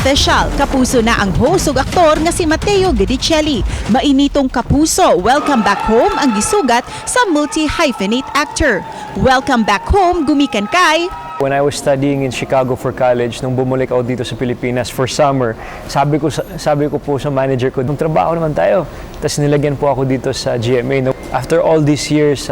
Official, kapuso na ang host ug aktor nga si Matteo Guidicelli. Mainitong kapuso, welcome back home ang gisugat sa multi-hyphenate actor. Welcome back home gumikan kay When I was studying in Chicago for college, nung bumalik ako dito sa Pilipinas for summer, sabi ko po sa manager ko, trabaho naman tayo. Tapos nilagyan po ako dito sa GMA. After all these years,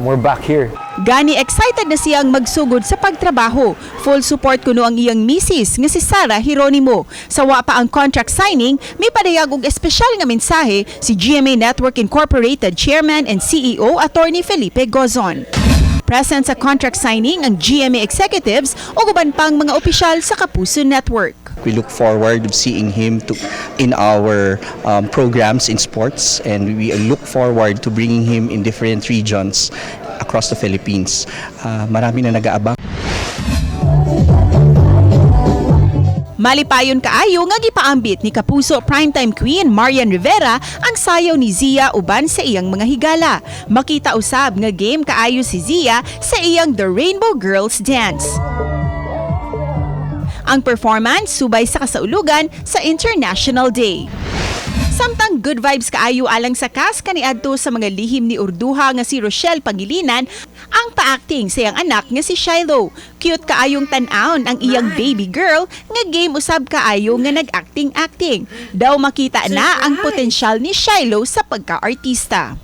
we're back here. Gani excited na siyang magsugod sa pagtrabaho. Full support kuno ang iyang misis nga si Sarah Hieronimo. Sawa pa ang contract signing, may padayag og espesyal nga mensahe si GMA Network Incorporated Chairman and CEO Attorney Felipe Gozon. Present sa contract signing ang GMA executives o uban pang mga opisyal sa Kapuso Network. We look forward to seeing him in our programs in sports, and we look forward to bringing him in different regions across the Philippines. Marami na nag-aabang. Malipayon kaayo nga gipaambit ni Kapuso primetime queen Marian Rivera ang sayaw ni Zia uban sa iyang mga higala. Makita usab nga game kaayo si Zia sa iyang The Rainbow Girls Dance. Ang performance subay sa kasaulugan sa International Day. Samtang good vibes kaayo alang sa cast kaniadto sa mga lihim ni Urduha nga si Rochelle Pangilinan ang pa-acting sa iyang anak nga si Shiloh. Cute kaayong tan-aon ang iyang baby girl nga game usab kaayo nga nag-acting-acting. Daw makita na ang potensyal ni Shiloh sa pagka-artista.